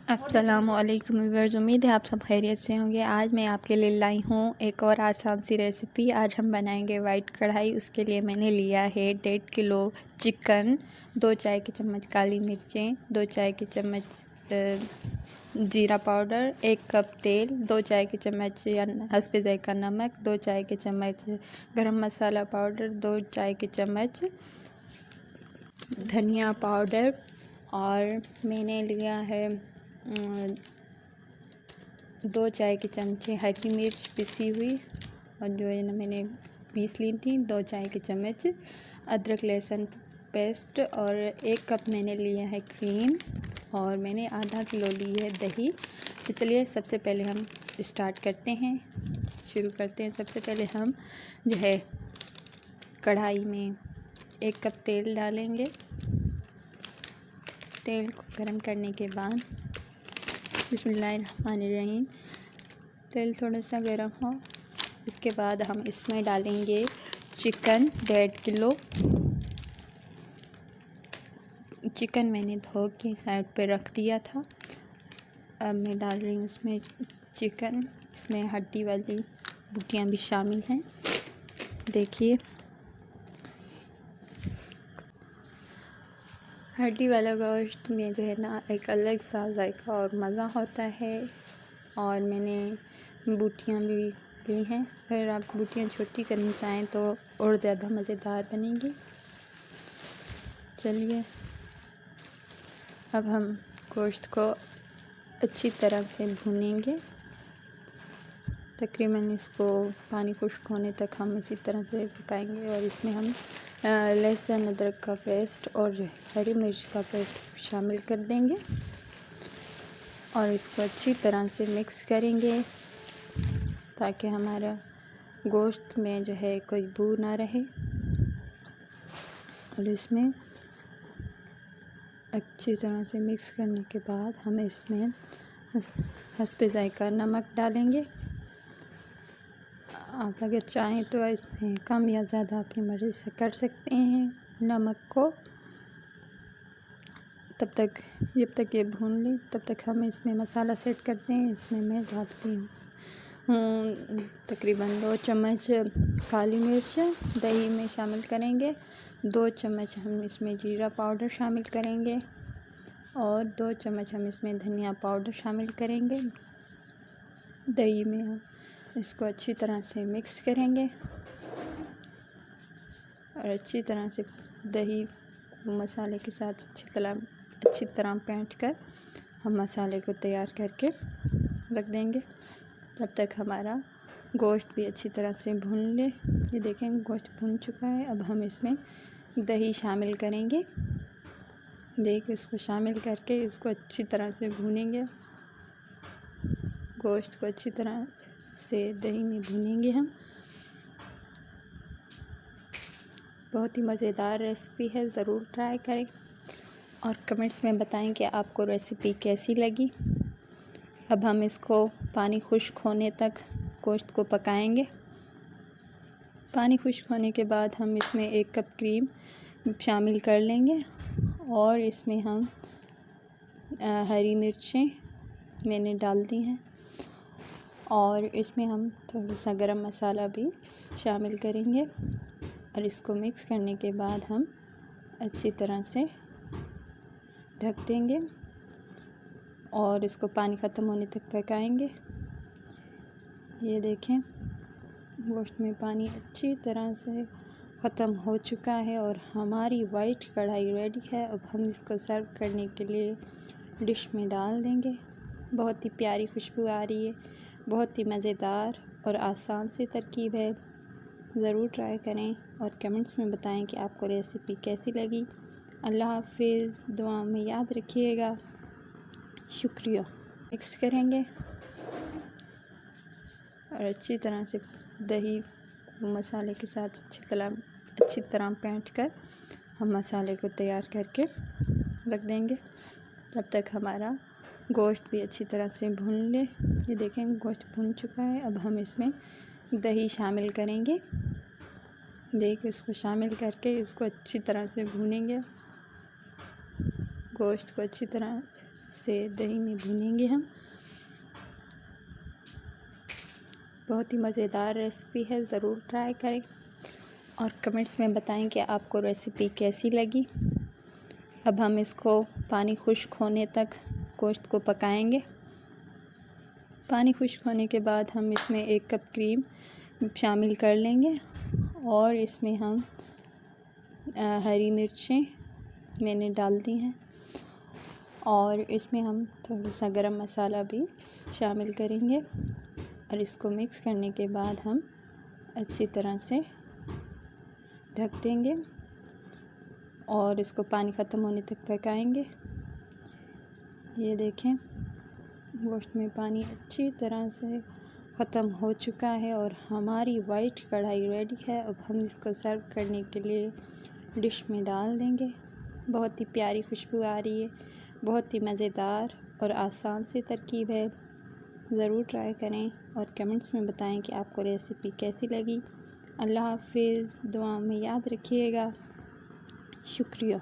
अस्सलामुअलैकुम व्यूअर्स, उम्मीद है आप सब खैरियत से होंगे। आज मैं आपके लिए लाई हूँ एक और आसान सी रेसिपी। आज हम बनाएंगे वाइट कढ़ाई। उसके लिए मैंने लिया है 1.5 किलो चिकन, 2 चाय के चम्मच काली मिर्चें, 2 चाय के चम्मच जीरा पाउडर, 1 कप तेल, 2 चाय के चम्मच हस्बे ज़ायक़ा नमक, 2 चाय के चम्मच गरम मसाला पाउडर, 2 चाय के चम्मच धनिया पाउडर, और मैंने लिया है 2 चाय के चमचे हरी मिर्च पिसी हुई, और जो है ना मैंने पीस ली थी। 2 चाय के चम्मच अदरक लहसुन पेस्ट, और 1 कप मैंने लिया है क्रीम, और मैंने आधा किलो ली है दही। तो चलिए सबसे पहले हम स्टार्ट करते हैं, शुरू करते हैं। सबसे पहले हम जो है कढ़ाई में 1 कप तेल डालेंगे। तेल को गर्म करने के बाद बिस्मिल्लाहिर्रहमानिर्रहीम, तेल थोड़ा सा गर्म हो, इसके बाद हम इसमें डालेंगे चिकन। 1.5 किलो चिकन मैंने धो के साइड पे रख दिया था। अब मैं डाल रही हूँ इसमें चिकन। इसमें हड्डी वाली बूटियाँ भी शामिल हैं। देखिए, हड्डी वाला गोश्त में जो है ना एक अलग सा जायका और मज़ा होता है। और मैंने बूटियाँ भी ली हैं। अगर आप बूटियाँ छोटी करनी चाहें तो और ज़्यादा मज़ेदार बनेंगी। चलिए, अब हम गोश्त को अच्छी तरह से भूनेंगे। तकरीबन इसको पानी खुश्क होने तक हम इसी तरह से पकाएंगे। और इसमें हम लहसुन अदरक का पेस्ट और जो हरी मिर्च का पेस्ट शामिल कर देंगे, और इसको अच्छी तरह से मिक्स करेंगे ताकि हमारा गोश्त में जो है कोई बू ना रहे। और इसमें अच्छी तरह से मिक्स करने के बाद हम इसमें हस्बे ज़ायक़ा नमक डालेंगे। आप अगर चाहें तो इसमें कम या ज़्यादा अपनी मर्ज़ी से कर सकते हैं नमक को। जब तक ये भून लें तब तक हम इसमें मसाला सेट करते हैं। इसमें मैं डालती हूँ तकरीबन 2 चम्मच काली मिर्च दही में शामिल करेंगे, 2 चम्मच हम इसमें जीरा पाउडर शामिल करेंगे, और 2 चम्मच हम इसमें धनिया पाउडर शामिल करेंगे। दही में हम इसको अच्छी तरह से मिक्स करेंगे, और अच्छी तरह से दही को मसाले के साथ अच्छी तरह फेंट कर हम मसाले को तैयार करके रख देंगे। तब तक हमारा गोश्त भी अच्छी तरह से भून ले। ये देखें, गोश्त भून चुका है। अब हम इसमें दही शामिल करेंगे। देखिए, इसको शामिल करके इसको अच्छी तरह से भूनेंगे। गोश्त को अच्छी तरह से दही में भूनेंगे हम। बहुत ही मज़ेदार रेसिपी है, ज़रूर ट्राई करें और कमेंट्स में बताएं कि आपको रेसिपी कैसी लगी। अब हम इसको पानी खुश्क होने तक गोश्त को पकाएंगे। पानी खुश्क होने के बाद हम इसमें 1 कप क्रीम शामिल कर लेंगे, और इसमें हम हरी मिर्चें मैंने डाल दी हैं, और इसमें हम थोड़ा सा गरम मसाला भी शामिल करेंगे। और इसको मिक्स करने के बाद हम अच्छी तरह से ढक देंगे, और इसको पानी ख़त्म होने तक पकाएंगे। ये देखें, गोश्त में पानी अच्छी तरह से ख़त्म हो चुका है, और हमारी वाइट कढ़ाई रेडी है। अब हम इसको सर्व करने के लिए डिश में डाल देंगे। बहुत ही प्यारी खुशबू आ रही है, बहुत ही मज़ेदार और आसान सी तरकीब है। ज़रूर ट्राई करें और कमेंट्स में बताएं कि आपको रेसिपी कैसी लगी। अल्लाह हाफ़िज़, दुआ में याद रखिएगा। शुक्रिया। मिक्स करेंगे, और अच्छी तरह से दही मसाले के साथ अच्छी तरह फेंट कर हम मसाले को तैयार करके रख देंगे। तब तक हमारा गोश्त भी अच्छी तरह से भून ले। ये देखें, गोश्त भून चुका है। अब हम इसमें दही शामिल करेंगे। देखिए, इसको शामिल करके इसको अच्छी तरह से भूनेंगे। गोश्त को अच्छी तरह से इसे दही में भूनेंगे हम। बहुत ही मज़ेदार रेसिपी है, ज़रूर ट्राई करें और कमेंट्स में बताएं कि आपको रेसिपी कैसी लगी। अब हम इसको पानी खुश्क होने तक गोश्त को पकाएंगे। पानी खुश्क होने के बाद हम इसमें 1 कप क्रीम शामिल कर लेंगे और इसमें हम हरी मिर्चें मैंने डाल दी हैं और इसमें हम थोड़ा सा गरम मसाला भी शामिल करेंगे और इसको मिक्स करने के बाद हम अच्छी तरह से ढक देंगे और इसको पानी ख़त्म होने तक पकाएंगे। ये देखें, गोश्त में पानी अच्छी तरह से ख़त्म हो चुका है और हमारी वाइट कढ़ाई रेडी है। अब हम इसको सर्व करने के लिए डिश में डाल देंगे। बहुत ही प्यारी खुशबू आ रही है, बहुत ही मज़ेदार और आसान सी तरकीब है। ज़रूर ट्राई करें और कमेंट्स में बताएं कि आपको रेसिपी कैसी लगी। अल्लाह हाफ़िज़। दुआ में याद रखिएगा। शुक्रिया।